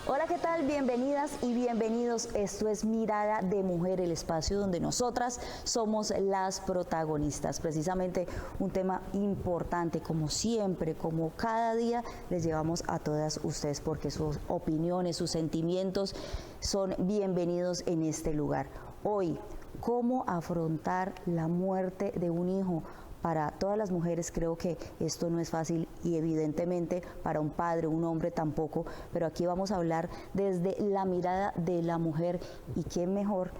Hola, ¿qué tal? Bienvenidas y bienvenidos. Esto es Mirada de Mujer, el espacio donde nosotras somos las protagonistas. Precisamente un tema importante, como siempre, como cada día, les llevamos a todas ustedes porque sus opiniones, sus sentimientos son bienvenidos en este lugar. Hoy, ¿cómo afrontar la muerte de un hijo? Para todas las mujeres creo que esto no es fácil y evidentemente para un padre, un hombre tampoco, pero aquí vamos a hablar desde la mirada de la mujer y qué mejor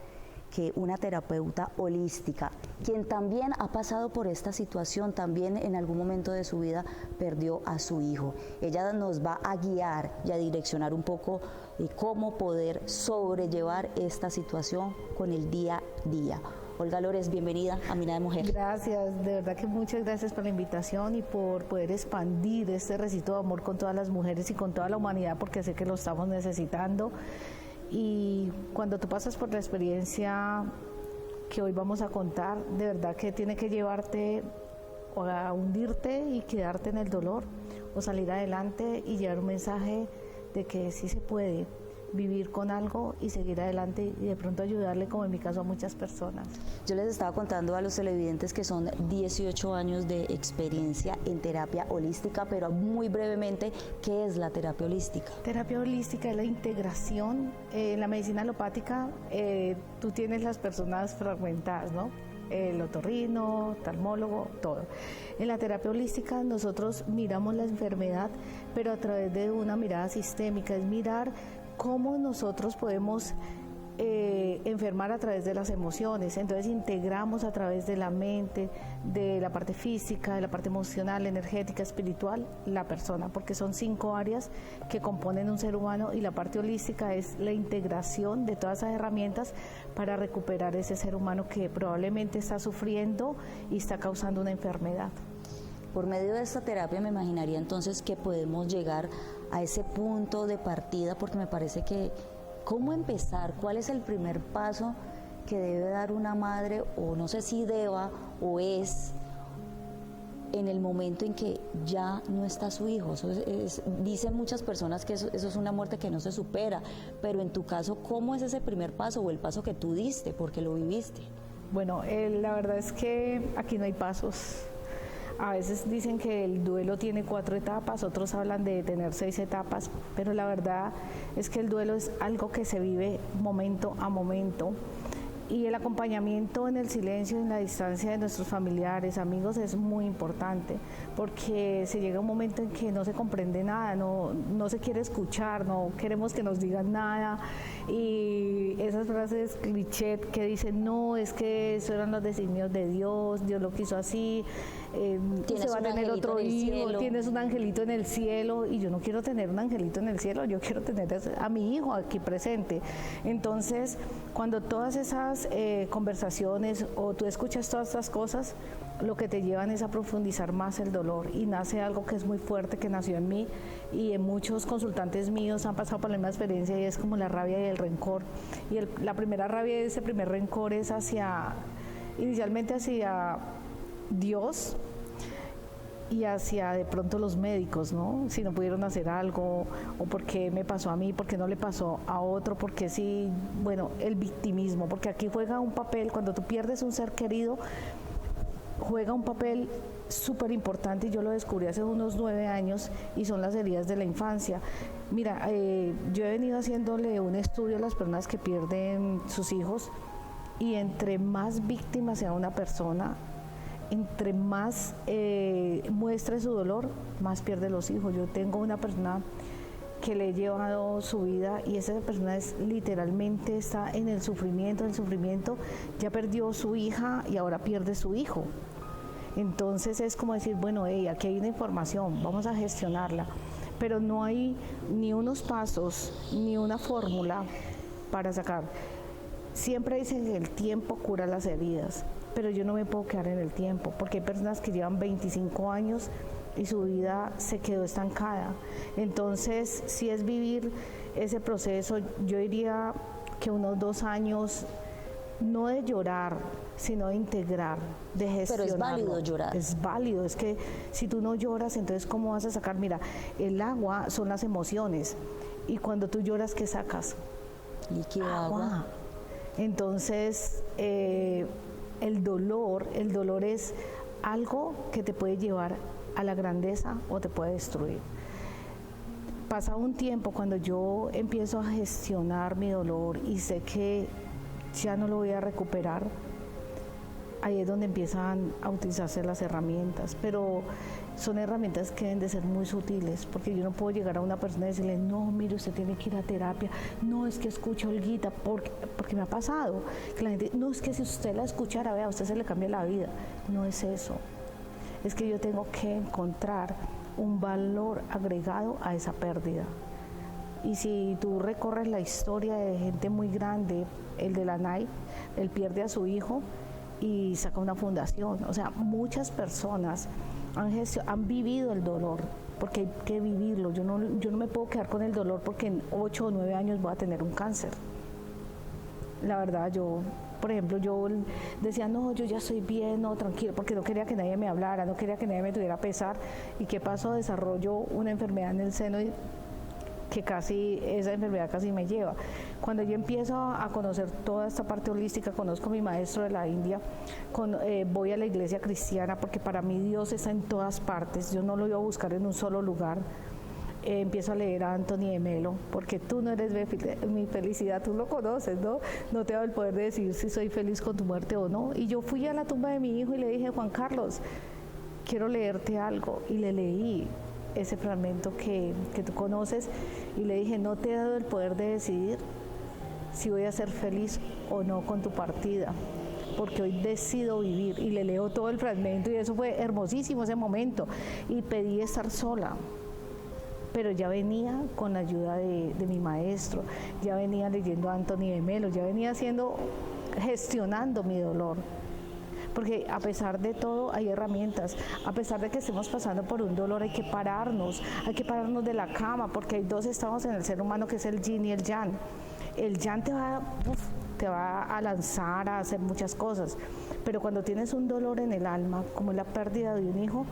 que una terapeuta holística, quien también ha pasado por esta situación, también en algún momento de su vida perdió a su hijo. Ella nos va a guiar y a direccionar un poco cómo poder sobrellevar esta situación con el día a día. Olga Lores, bienvenida a Mirada de Mujer. Gracias, de verdad que muchas gracias por la invitación y por poder expandir este recito de amor con todas las mujeres y con toda la humanidad, porque sé que lo estamos necesitando. Y cuando tú pasas por la experiencia que hoy vamos a contar, de verdad que tiene que llevarte a hundirte y quedarte en el dolor, o salir adelante y llevar un mensaje de que sí se puede vivir con algo y seguir adelante y de pronto ayudarle, como en mi caso, a muchas personas. Yo les estaba contando a los televidentes que son 18 años de experiencia en terapia holística, pero muy brevemente, ¿qué es la terapia holística? Terapia holística es la integración. En la medicina alopática tú tienes las personas fragmentadas, ¿no? El otorrino, oftalmólogo, todo. En la terapia holística nosotros miramos la enfermedad, pero a través de una mirada sistémica, es mirar cómo nosotros podemos enfermar a través de las emociones. Entonces integramos a través de la mente, de la parte física, de la parte emocional, energética, espiritual, la persona, porque son 5 áreas que componen un ser humano y la parte holística es la integración de todas esas herramientas para recuperar ese ser humano que probablemente está sufriendo y está causando una enfermedad. Por medio de esta terapia me imaginaría entonces que podemos llegar a ese punto de partida, porque me parece que ¿cómo empezar? ¿Cuál es el primer paso que debe dar una madre, o no sé si deba o es, en el momento en que ya no está su hijo? Dicen muchas personas que eso es una muerte que no se supera, pero en tu caso, ¿cómo es ese primer paso o el paso que tú diste porque lo viviste? Bueno, la verdad es que aquí no hay pasos. A veces dicen que el duelo tiene 4 etapas, otros hablan de tener 6 etapas, pero la verdad es que el duelo es algo que se vive momento a momento. Y el acompañamiento en el silencio, en la distancia de nuestros familiares, amigos, es muy importante, porque se llega un momento en que no se comprende nada, no se quiere escuchar, no queremos que nos digan nada, y esas frases cliché que dicen, no, es que eso eran los designios de Dios, Dios lo quiso así, se va a tener otro hijo, tienes un angelito en el cielo, y yo no quiero tener un angelito en el cielo, yo quiero tener a mi hijo aquí presente. Entonces, cuando todas esas conversaciones o tú escuchas todas estas cosas, lo que te llevan es a profundizar más el dolor, y nace algo que es muy fuerte, que nació en mí y en muchos consultantes míos han pasado por la misma experiencia, y es como la rabia y el rencor. Y la primera rabia y ese primer rencor es inicialmente hacia Dios y hacia de pronto los médicos, ¿no? Si no pudieron hacer algo, o por qué me pasó a mí, por qué no le pasó a otro, porque sí, bueno, el victimismo, porque aquí juega un papel, cuando tú pierdes un ser querido, juega un papel súper importante, y yo lo descubrí hace unos 9 años, y son las heridas de la infancia. Mira, yo he venido haciéndole un estudio a las personas que pierden sus hijos, y entre más víctima sea una persona, entre más muestre su dolor, más pierde los hijos. Yo tengo una persona que le he llevado su vida, y esa persona literalmente está en el sufrimiento, ya perdió su hija y ahora pierde su hijo. Entonces es como decir, bueno, aquí hay una información, vamos a gestionarla, pero no hay ni unos pasos, ni una fórmula para sacar. Siempre dicen que el tiempo cura las heridas, pero yo no me puedo quedar en el tiempo, porque hay personas que llevan 25 años y su vida se quedó estancada. Entonces, si es vivir ese proceso, yo diría que unos 2 años, no de llorar, sino de integrar, de gestionarlo. Pero es válido llorar. Es válido, es que si tú no lloras, entonces ¿cómo vas a sacar? Mira, el agua son las emociones, Y cuando tú lloras, ¿qué sacas? Líquido, agua. Entonces, el dolor es algo que te puede llevar a la grandeza o te puede destruir. Pasa un tiempo cuando yo empiezo a gestionar mi dolor y sé que ya no lo voy a recuperar, ahí es donde empiezan a utilizarse las herramientas, pero son herramientas que deben de ser muy sutiles, porque yo no puedo llegar a una persona y decirle, no, mire, usted tiene que ir a terapia, no, es que escucha Olguita, porque me ha pasado, que la gente, no, es que si usted la escuchara, vea, a usted se le cambia la vida. No es eso, es que yo tengo que encontrar un valor agregado a esa pérdida. Y si tú recorres la historia de gente muy grande, el de la NAI, él pierde a su hijo y saca una fundación. O sea, muchas personas han vivido el dolor, porque hay que vivirlo. Yo no me puedo quedar con el dolor porque en 8 o 9 años voy a tener un cáncer. La verdad, por ejemplo, yo decía, no, yo ya estoy bien, no, tranquilo, porque no quería que nadie me hablara, no quería que nadie me tuviera pesar. ¿Y qué pasó? Desarrollo una enfermedad en el seno esa enfermedad casi me lleva. Cuando yo empiezo a conocer toda esta parte holística, conozco a mi maestro de la India, voy a la iglesia cristiana, porque para mí Dios está en todas partes, yo no lo iba a buscar en un solo lugar. Empiezo a leer a Anthony de Melo, porque tú no eres mi felicidad, tú lo conoces, ¿no? No te da el poder de decir si soy feliz con tu muerte o no. Y yo fui a la tumba de mi hijo y le dije, Juan Carlos, quiero leerte algo, y le leí ese fragmento que tú conoces, y le dije, no te he dado el poder de decidir si voy a ser feliz o no con tu partida, porque hoy decido vivir. Y le leo todo el fragmento, y eso fue hermosísimo ese momento, y pedí estar sola, pero ya venía con la ayuda de mi maestro, ya venía leyendo a Anthony de Melo, ya venía gestionando mi dolor. Porque a pesar de todo hay herramientas, a pesar de que estemos pasando por un dolor hay que pararnos de la cama, porque hay dos estados en el ser humano, que es el yin y el yang. El yang te va a lanzar a hacer muchas cosas, pero cuando tienes un dolor en el alma, como la pérdida de un hijo,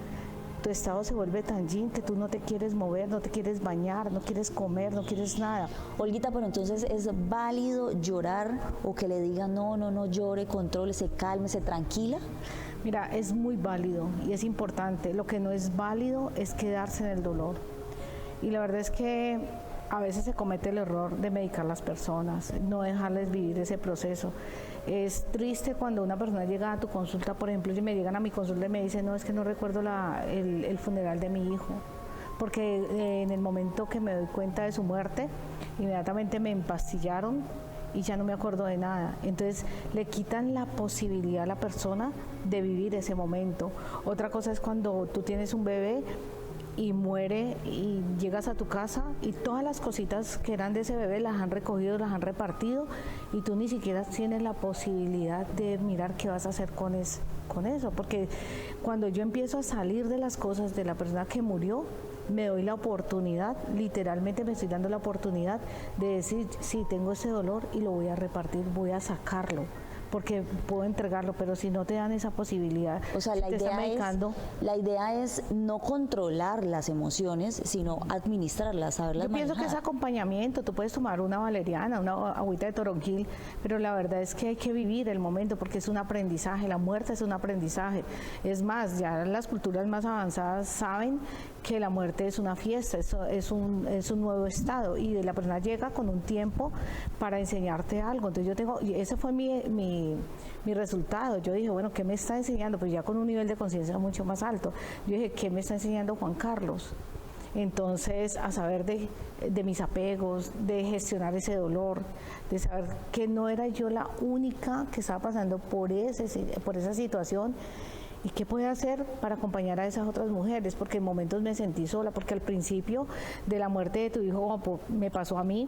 tu estado se vuelve tan yin que tú no te quieres mover, no te quieres bañar, no quieres comer, no quieres nada. Olguita, pero entonces ¿es válido llorar o que le digan no llore, contrólese, cálmese, tranquila? Mira, es muy válido y es importante. Lo que no es válido es quedarse en el dolor. Y la verdad es que a veces se comete el error de medicar a las personas, no dejarles vivir ese proceso. Es triste cuando una persona llega a tu consulta, por ejemplo, si me llegan a mi consulta y me dicen, no, es que no recuerdo el funeral de mi hijo, porque en el momento que me doy cuenta de su muerte, inmediatamente me empastillaron y ya no me acuerdo de nada. Entonces le quitan la posibilidad a la persona de vivir ese momento. Otra cosa es cuando tú tienes un bebé y muere y llegas a tu casa y todas las cositas que eran de ese bebé las han recogido, las han repartido, y tú ni siquiera tienes la posibilidad de mirar qué vas a hacer con eso, porque cuando yo empiezo a salir de las cosas de la persona que murió, me doy la oportunidad, literalmente me estoy dando la oportunidad de decir, sí, tengo ese dolor y lo voy a repartir, voy a sacarlo, porque puedo entregarlo, pero si no te dan esa posibilidad, o sea, la idea es no controlar las emociones, sino administrarlas, saberlas manejar. Yo pienso que es acompañamiento. Tú puedes tomar una valeriana, una agüita de toronjil, pero la verdad es que hay que vivir el momento, porque es un aprendizaje, la muerte es un aprendizaje. Es más, ya las culturas más avanzadas saben que la muerte es una fiesta, es un nuevo estado, y la persona llega con un tiempo para enseñarte algo. Entonces ese fue mi resultado. Yo dije, bueno, ¿qué me está enseñando? Pues ya con un nivel de conciencia mucho más alto. Yo dije, ¿qué me está enseñando Juan Carlos? Entonces, a saber de mis apegos, de gestionar ese dolor, de saber que no era yo la única que estaba pasando por esa situación, y qué puedo hacer para acompañar a esas otras mujeres, porque en momentos me sentí sola, porque al principio de la muerte de tu hijo, como me pasó a mí,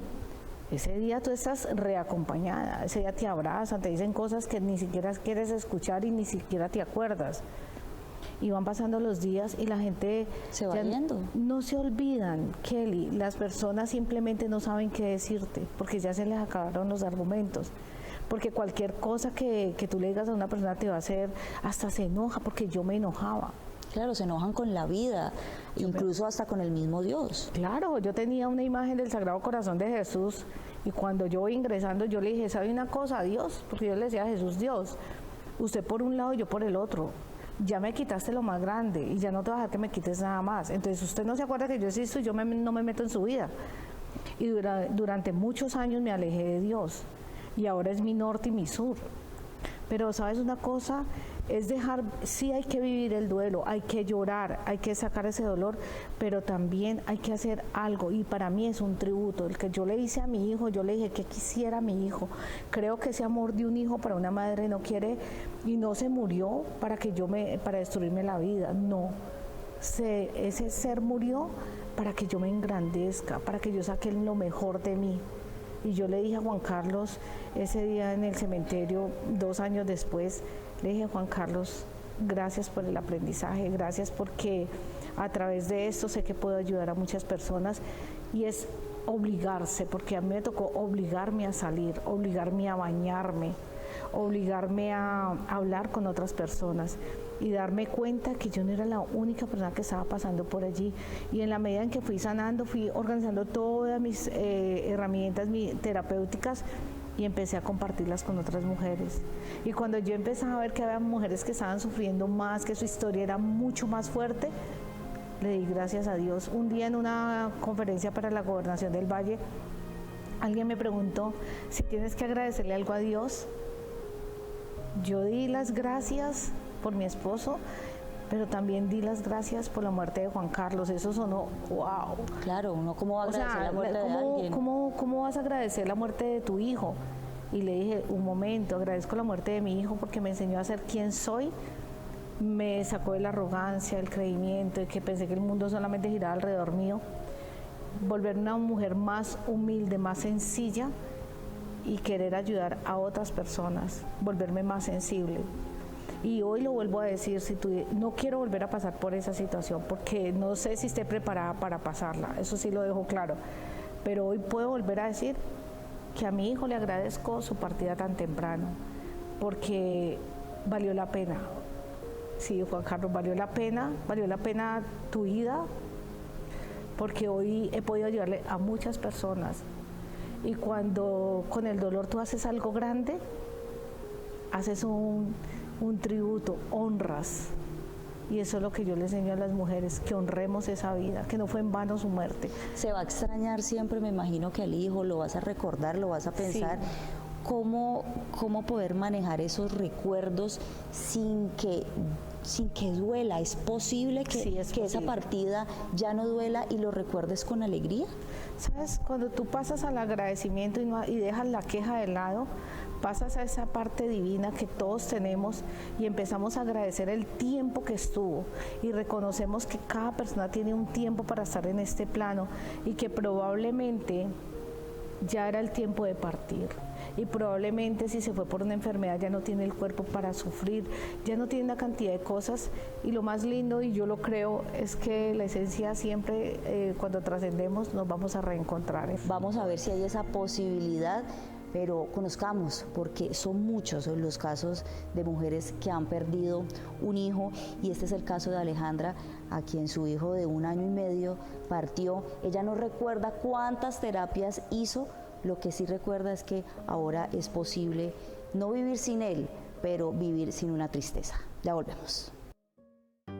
ese día tú estás reacompañada, ese día te abrazan, te dicen cosas que ni siquiera quieres escuchar y ni siquiera te acuerdas. Y van pasando los días y la gente se va yendo. No se olvidan, Kelly, las personas simplemente no saben qué decirte, porque ya se les acabaron los argumentos. Porque cualquier cosa que tú le digas a una persona te va a hacer, hasta se enoja, porque yo me enojaba. Claro, se enojan con la vida, incluso hasta con el mismo Dios. Claro, yo tenía una imagen del Sagrado Corazón de Jesús y cuando yo voy ingresando yo le dije, ¿sabe una cosa, Dios? Porque yo le decía a Jesús, Dios, usted por un lado y yo por el otro. Ya me quitaste lo más grande y ya no te vas a dejar que me quites nada más. Entonces usted no se acuerda que yo existo y yo no me meto en su vida. Y durante muchos años me alejé de Dios y ahora es mi norte y mi sur. Pero ¿sabes una cosa? Es dejar, sí hay que vivir el duelo, hay que llorar, hay que sacar ese dolor, pero también hay que hacer algo y para mí es un tributo. El que yo le hice a mi hijo, yo le dije que quisiera a mi hijo. Creo que ese amor de un hijo para una madre no quiere y no se murió para destruirme la vida, no. Ese ser murió para que yo me engrandezca, para que yo saque lo mejor de mí. Y yo le dije a Juan Carlos ese día en el cementerio, 2 años después, le dije, Juan Carlos, gracias por el aprendizaje, gracias porque a través de esto sé que puedo ayudar a muchas personas y es obligarse, porque a mí me tocó obligarme a salir, obligarme a bañarme, obligarme a hablar con otras personas y darme cuenta que yo no era la única persona que estaba pasando por allí. Y en la medida en que fui sanando, fui organizando todas mis herramientas terapéuticas y empecé a compartirlas con otras mujeres. Y cuando yo empezaba a ver que había mujeres que estaban sufriendo más, que su historia era mucho más fuerte, le di gracias a Dios. Un día en una conferencia para la Gobernación del Valle, alguien me preguntó si tienes que agradecerle algo a Dios. Yo di las gracias por mi esposo, pero también di las gracias por la muerte de Juan Carlos. Eso sonó, wow. Claro, uno cómo va a agradecer la muerte de alguien. ¿Cómo vas a agradecer la muerte de tu hijo? Y le dije, un momento, agradezco la muerte de mi hijo porque me enseñó a ser quien soy, me sacó de la arrogancia, del creimiento, de que pensé que el mundo solamente giraba alrededor mío, volverme una mujer más humilde, más sencilla y querer ayudar a otras personas, volverme más sensible. Y hoy lo vuelvo a decir, no quiero volver a pasar por esa situación porque no sé si esté preparada para pasarla, eso sí lo dejo claro, pero hoy puedo volver a decir que a mi hijo le agradezco su partida tan temprano porque valió la pena. Sí, Juan Carlos, valió la pena tu vida porque hoy he podido ayudarle a muchas personas y cuando con el dolor tú haces algo grande, haces un tributo, honras. Y eso es lo que yo le enseño a las mujeres, que honremos esa vida, que no fue en vano su muerte. Se va a extrañar siempre, me imagino que al hijo, lo vas a recordar, lo vas a pensar. Sí. ¿Cómo poder manejar esos recuerdos sin que duela? ¿Es posible que, sí, que esa partida ya no duela y lo recuerdes con alegría? ¿Sabes? Cuando tú pasas al agradecimiento y dejas la queja de lado, pasas a esa parte divina que todos tenemos y empezamos a agradecer el tiempo que estuvo y reconocemos que cada persona tiene un tiempo para estar en este plano y que probablemente ya era el tiempo de partir. Y probablemente si se fue por una enfermedad ya no tiene el cuerpo para sufrir, ya no tiene una cantidad de cosas y lo más lindo, y yo lo creo, es que la esencia siempre cuando trascendemos nos vamos a reencontrar. Vamos a ver si hay esa posibilidad, pero conozcamos, porque son muchos los casos de mujeres que han perdido un hijo y este es el caso de Alejandra, a quien su hijo de 1 año y medio partió. Ella no recuerda cuántas terapias hizo. Lo que sí recuerda es que ahora es posible no vivir sin él, pero vivir sin una tristeza. Ya volvemos.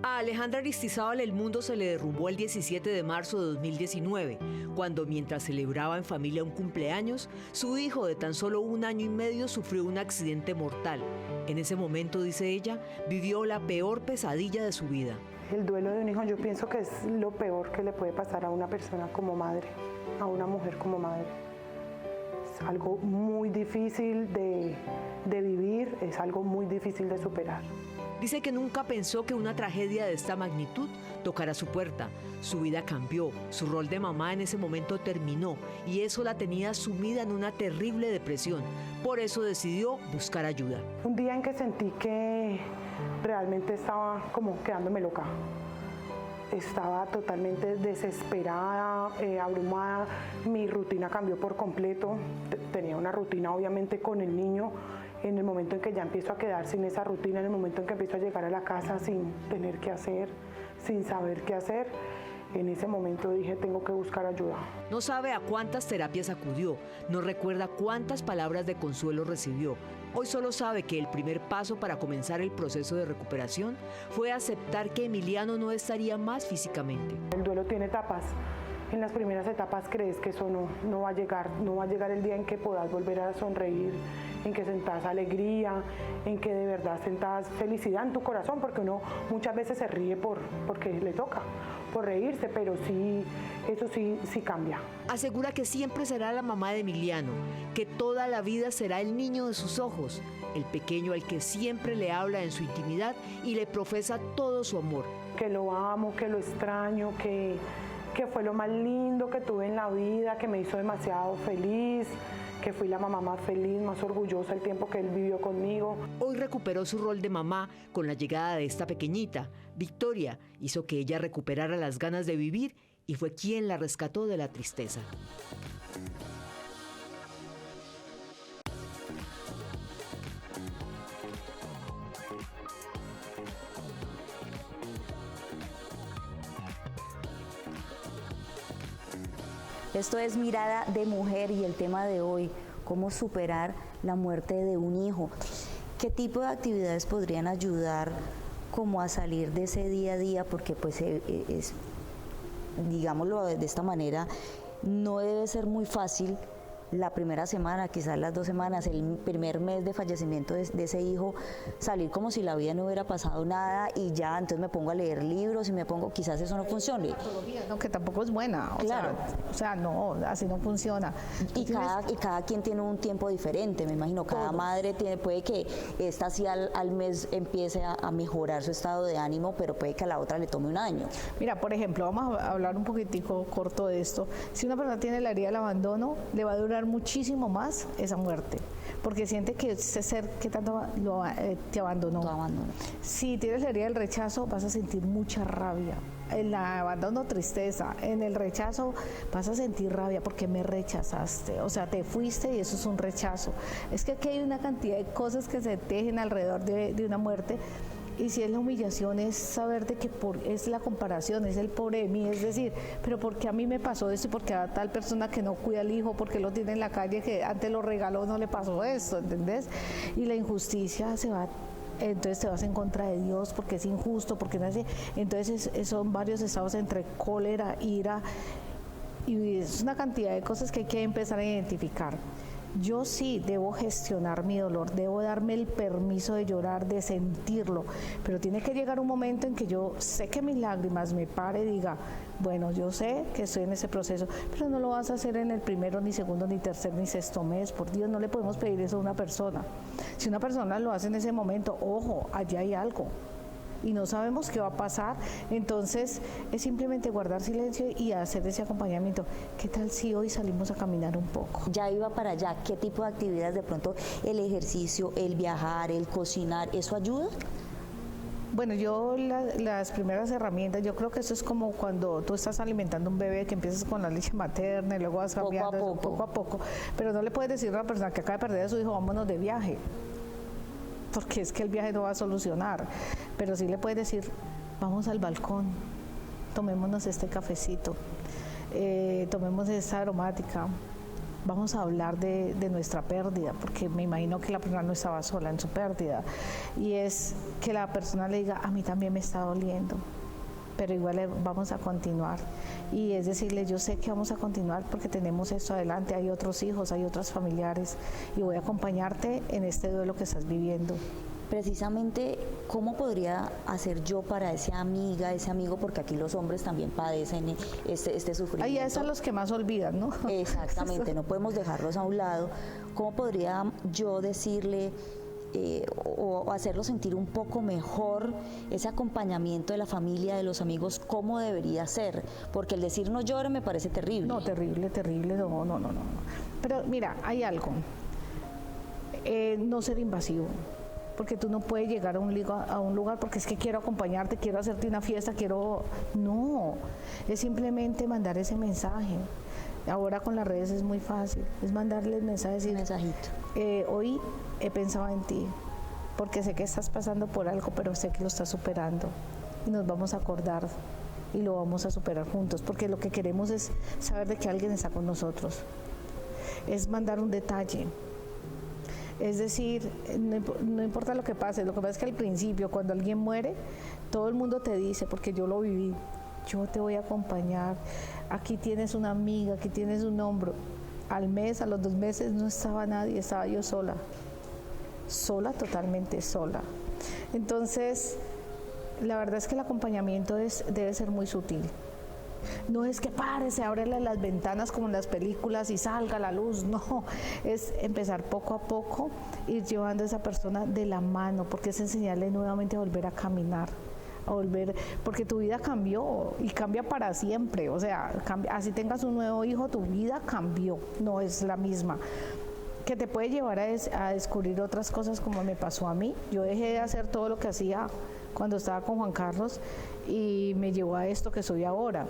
A Alejandra Aristizábal el mundo se le derrumbó el 17 de marzo de 2019, cuando mientras celebraba en familia un cumpleaños, su hijo de tan solo 1 año y medio sufrió un accidente mortal. En ese momento, dice ella, vivió la peor pesadilla de su vida. El duelo de un hijo yo pienso que es lo peor que le puede pasar a una persona como madre, a una mujer como madre. Es algo muy difícil de vivir, es algo muy difícil de superar. Dice que nunca pensó que una tragedia de esta magnitud tocara su puerta. Su vida cambió, su rol de mamá en ese momento terminó y eso la tenía sumida en una terrible depresión. Por eso decidió buscar ayuda. Un día en que sentí que realmente estaba como quedándome loca. Estaba totalmente desesperada, abrumada, mi rutina cambió por completo, tenía una rutina obviamente con el niño, en el momento en que ya empiezo a quedar sin esa rutina, en el momento en que empiezo a llegar a la casa sin tener qué hacer, sin saber qué hacer, en ese momento dije, tengo que buscar ayuda. No sabe a cuántas terapias acudió, no recuerda cuántas palabras de consuelo recibió. Hoy solo sabe que el primer paso para comenzar el proceso de recuperación fue aceptar que Emiliano no estaría más físicamente. El duelo tiene etapas. En las primeras etapas crees que eso no va a llegar el día en que puedas volver a sonreír, en que sentás alegría, en que de verdad sentás felicidad en tu corazón, porque uno muchas veces se ríe porque le toca, por reírse, pero sí, eso sí cambia. Asegura que siempre será la mamá de Emiliano, que toda la vida será el niño de sus ojos, el pequeño al que siempre le habla en su intimidad y le profesa todo su amor. Que lo amo, que lo extraño, que fue lo más lindo que tuve en la vida, que me hizo demasiado feliz, que fui la mamá más feliz, más orgullosa el tiempo que él vivió conmigo. Hoy recuperó su rol de mamá con la llegada de esta pequeñita. Victoria hizo que ella recuperara las ganas de vivir y fue quien la rescató de la tristeza. Esto es Mirada de Mujer y el tema de hoy, cómo superar la muerte de un hijo. ¿Qué tipo de actividades podrían ayudar como a salir de ese día a día? Porque pues es, digámoslo de esta manera, no debe ser muy fácil la primera semana, quizás las 2 semanas, el primer mes de fallecimiento de ese hijo, salir como si la vida no hubiera pasado nada y ya, entonces me pongo a leer libros y me pongo, quizás eso no funcione. No, que tampoco es buena, claro. O sea, no, así no funciona. Y cada quien tiene un tiempo diferente, me imagino, cada madre puede que esta sí al mes empiece a mejorar su estado de ánimo, pero puede que a la otra le tome un año. Mira, por ejemplo, vamos a hablar un poquitico corto de esto. Si una persona tiene la herida del abandono, le va a durar muchísimo más esa muerte, porque siente que ese ser que tanto te abandonó. Si tienes la herida del rechazo, vas a sentir mucha rabia. En el abandono, tristeza. En el rechazo vas a sentir rabia porque me rechazaste, o sea, te fuiste y eso es un rechazo. Es que aquí hay una cantidad de cosas que se tejen alrededor de una muerte. Y si es la humillación, es saber de que es la comparación, es el pobre de mí, es decir, pero porque a mí me pasó esto y porque a tal persona que no cuida al hijo, porque lo tiene en la calle, que antes lo regaló, no le pasó esto, ¿entendés? Y la injusticia se va, entonces te vas en contra de Dios porque es injusto, porque no es así. Entonces son varios estados entre cólera, ira, y es una cantidad de cosas que hay que empezar a identificar. Yo sí debo gestionar mi dolor, debo darme el permiso de llorar, de sentirlo, pero tiene que llegar un momento en que yo sé que mis lágrimas me pare y diga, bueno, yo sé que estoy en ese proceso, pero no lo vas a hacer en el primero, ni segundo, ni tercer, ni sexto mes. Por Dios, no le podemos pedir eso a una persona. Si una persona lo hace en ese momento, ojo, allá hay algo y no sabemos qué va a pasar, entonces es simplemente guardar silencio y hacer ese acompañamiento. ¿Qué tal si hoy salimos a caminar un poco? Ya iba para allá, ¿qué tipo de actividades? De pronto el ejercicio, el viajar, el cocinar, ¿eso ayuda? Bueno, yo las primeras herramientas, yo creo que eso es como cuando tú estás alimentando a un bebé, que empiezas con la leche materna y luego vas cambiando poco a poco, pero no le puedes decir a una persona que acaba de perder a su hijo, vámonos de viaje, porque es que el viaje no va a solucionar, pero sí le puedes decir, vamos al balcón, tomémonos este cafecito, tomemos esta aromática, vamos a hablar de nuestra pérdida, porque me imagino que la persona no estaba sola en su pérdida, y es que la persona le diga, a mí también me está doliendo, pero igual vamos a continuar. Y es decirle, yo sé que vamos a continuar porque tenemos esto adelante, hay otros hijos, hay otros familiares, y voy a acompañarte en este duelo que estás viviendo. Precisamente, ¿cómo podría hacer yo para esa amiga, ese amigo? Porque aquí los hombres también padecen este sufrimiento. Ahí son los que más olvidan, ¿no? Exactamente, no podemos dejarlos a un lado. ¿Cómo podría yo decirle o hacerlo sentir un poco mejor ese acompañamiento de la familia, de los amigos, cómo debería ser? Porque el decir no llore me parece terrible. No, terrible, no. Pero mira, hay algo, no ser invasivo, porque tú no puedes llegar a un lugar porque es que quiero acompañarte, quiero hacerte una fiesta, no, es simplemente mandar ese mensaje. Ahora con las redes es muy fácil, es mandarles mensajes y mensajito. Hoy he pensado en ti, porque sé que estás pasando por algo, pero sé que lo estás superando y nos vamos a acordar y lo vamos a superar juntos, porque lo que queremos es saber de que alguien está con nosotros, es mandar un detalle. Es decir, no importa lo que pasa es que al principio, cuando alguien muere, todo el mundo te dice, porque yo lo viví, yo te voy a acompañar, aquí tienes una amiga, aquí tienes un hombro. Al mes, a los 2 meses no estaba nadie, estaba yo sola, totalmente sola. Entonces, la verdad es que el acompañamiento debe ser muy sutil. No es que se ábrele las ventanas como en las películas y salga la luz, no, es empezar poco a poco, ir llevando a esa persona de la mano, porque es enseñarle nuevamente a volver a caminar, porque tu vida cambió y cambia para siempre, o sea, así tengas un nuevo hijo, tu vida cambió, no es la misma. Que te puede llevar a descubrir otras cosas, como me pasó a mí. Yo dejé de hacer todo lo que hacía cuando estaba con Juan Carlos y me llevó a esto que soy ahora.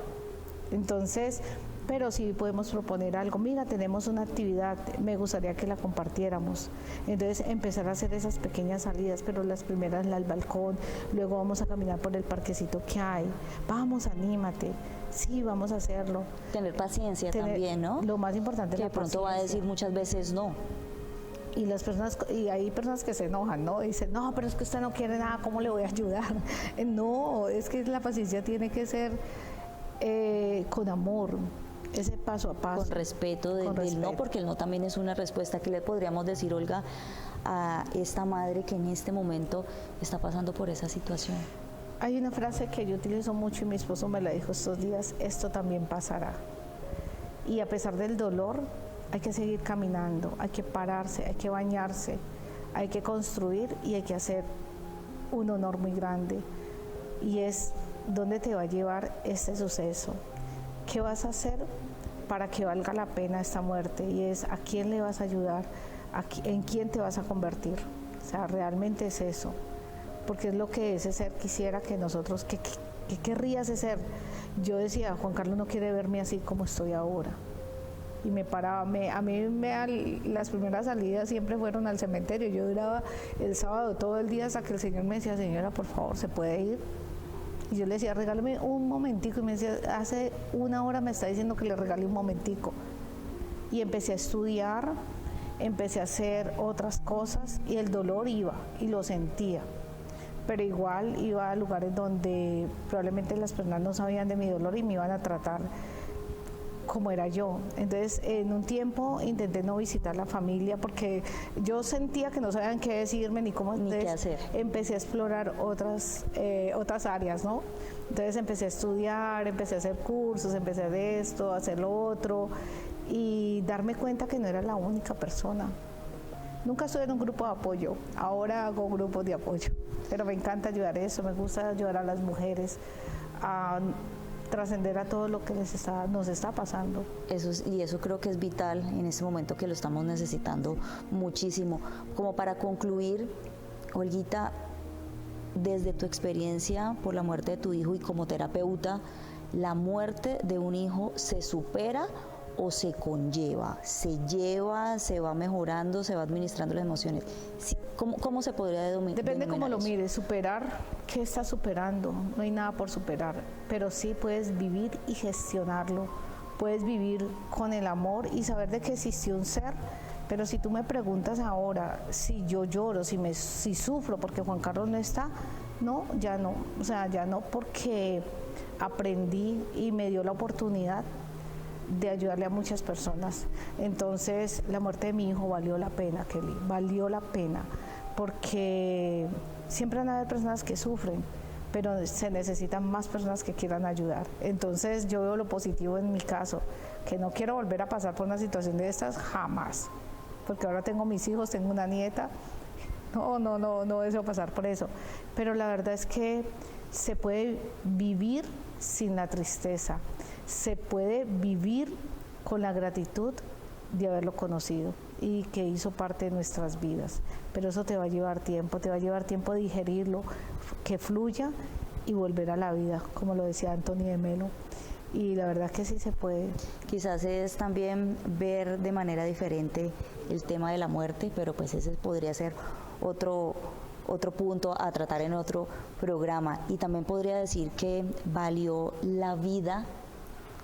Entonces, pero sí podemos proponer algo. Mira, tenemos una actividad, me gustaría que la compartiéramos. Entonces, empezar a hacer esas pequeñas salidas, pero las primeras al balcón, luego vamos a caminar por el parquecito que hay. Vamos, anímate. Sí, vamos a hacerlo. Tener paciencia también, ¿no? Lo más importante es que de pronto va a decir muchas veces no. Y hay personas que se enojan, ¿no? Dicen, no, pero es que usted no quiere nada, ¿cómo le voy a ayudar? No, es que la paciencia tiene que ser con amor, ese paso a paso. Con respeto del no, porque el no también es una respuesta. que le podríamos decir, Olga, a esta madre que en este momento está pasando por esa situación? Hay una frase que yo utilizo mucho y mi esposo me la dijo estos días: esto también pasará. Y a pesar del dolor, hay que seguir caminando, hay que pararse, hay que bañarse, hay que construir y hay que hacer un honor muy grande. Y es dónde te va a llevar este suceso. ¿Qué vas a hacer para que valga la pena esta muerte? Y es a quién le vas a ayudar, en quién te vas a convertir. O sea, realmente es eso. Porque es lo que ese ser quisiera que nosotros, ¿qué querría ese ser? Yo decía, Juan Carlos no quiere verme así como estoy ahora. Y me paraba, las primeras salidas siempre fueron al cementerio. Yo duraba el sábado todo el día hasta que el Señor me decía, señora, por favor, ¿se puede ir? Y yo le decía, regálame un momentico. Y me decía, hace 1 hora me está diciendo que le regale un momentico. Y empecé a estudiar, empecé a hacer otras cosas y el dolor iba y lo sentía. Pero igual iba a lugares donde probablemente las personas no sabían de mi dolor y me iban a tratar como era yo. Entonces, en un tiempo intenté no visitar la familia porque yo sentía que no sabían qué decirme ni cómo, ni qué hacer. Empecé a explorar otras áreas, ¿no? Entonces empecé a estudiar, empecé a hacer cursos, empecé a hacer esto, a hacer lo otro y darme cuenta que no era la única persona. Nunca estuve en un grupo de apoyo, ahora hago grupos de apoyo, pero me encanta ayudar a eso, me gusta ayudar a las mujeres a trascender a todo lo que nos está pasando. Eso creo que es vital en este momento que lo estamos necesitando muchísimo. Como para concluir, Olguita, desde tu experiencia por la muerte de tu hijo y como terapeuta, ¿la muerte de un hijo se supera o se conlleva? ¿Se lleva, se va mejorando, se va administrando las emociones? ¿Cómo se podría denominar? Depende cómo lo mires. Superar, ¿qué estás superando? No hay nada por superar, pero sí puedes vivir y gestionarlo. Puedes vivir con el amor y saber de que existió un ser. Pero si tú me preguntas ahora si yo lloro, si sufro porque Juan Carlos no está, no, ya no. O sea, ya no, porque aprendí y me dio la oportunidad de ayudarle a muchas personas. Entonces, la muerte de mi hijo valió la pena, Kelly, valió la pena, porque siempre van a haber personas que sufren, pero se necesitan más personas que quieran ayudar. Entonces, yo veo lo positivo en mi caso, que no quiero volver a pasar por una situación de estas jamás, porque ahora tengo mis hijos, tengo una nieta, no deseo pasar por eso, pero la verdad es que se puede vivir sin la tristeza, se puede vivir con la gratitud de haberlo conocido y que hizo parte de nuestras vidas, pero eso te va a llevar tiempo digerirlo, que fluya y volver a la vida, como lo decía Anthony de Melo. y la verdad que sí se puede. Quizás es también ver de manera diferente el tema de la muerte, pero pues ese podría ser otro punto a tratar en otro programa. Y también podría decir que valió la vida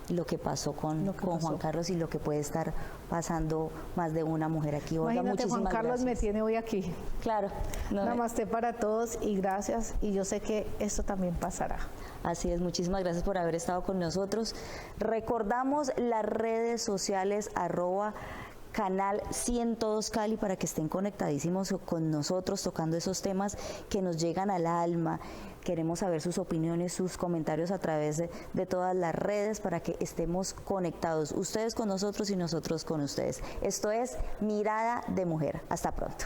lo que pasó con Juan Carlos y lo que puede estar pasando más de una mujer aquí. Olga, imagínate, Juan Carlos me tiene hoy aquí. Claro. Namaste para todos y gracias, y yo sé que esto también pasará. Así es, muchísimas gracias por haber estado con nosotros. Recordamos las redes sociales @canal 102 Cali para que estén conectadísimos con nosotros tocando esos temas que nos llegan al alma. Queremos saber sus opiniones, sus comentarios a través de todas las redes para que estemos conectados, ustedes con nosotros y nosotros con ustedes. Esto es Mirada de Mujer. Hasta pronto.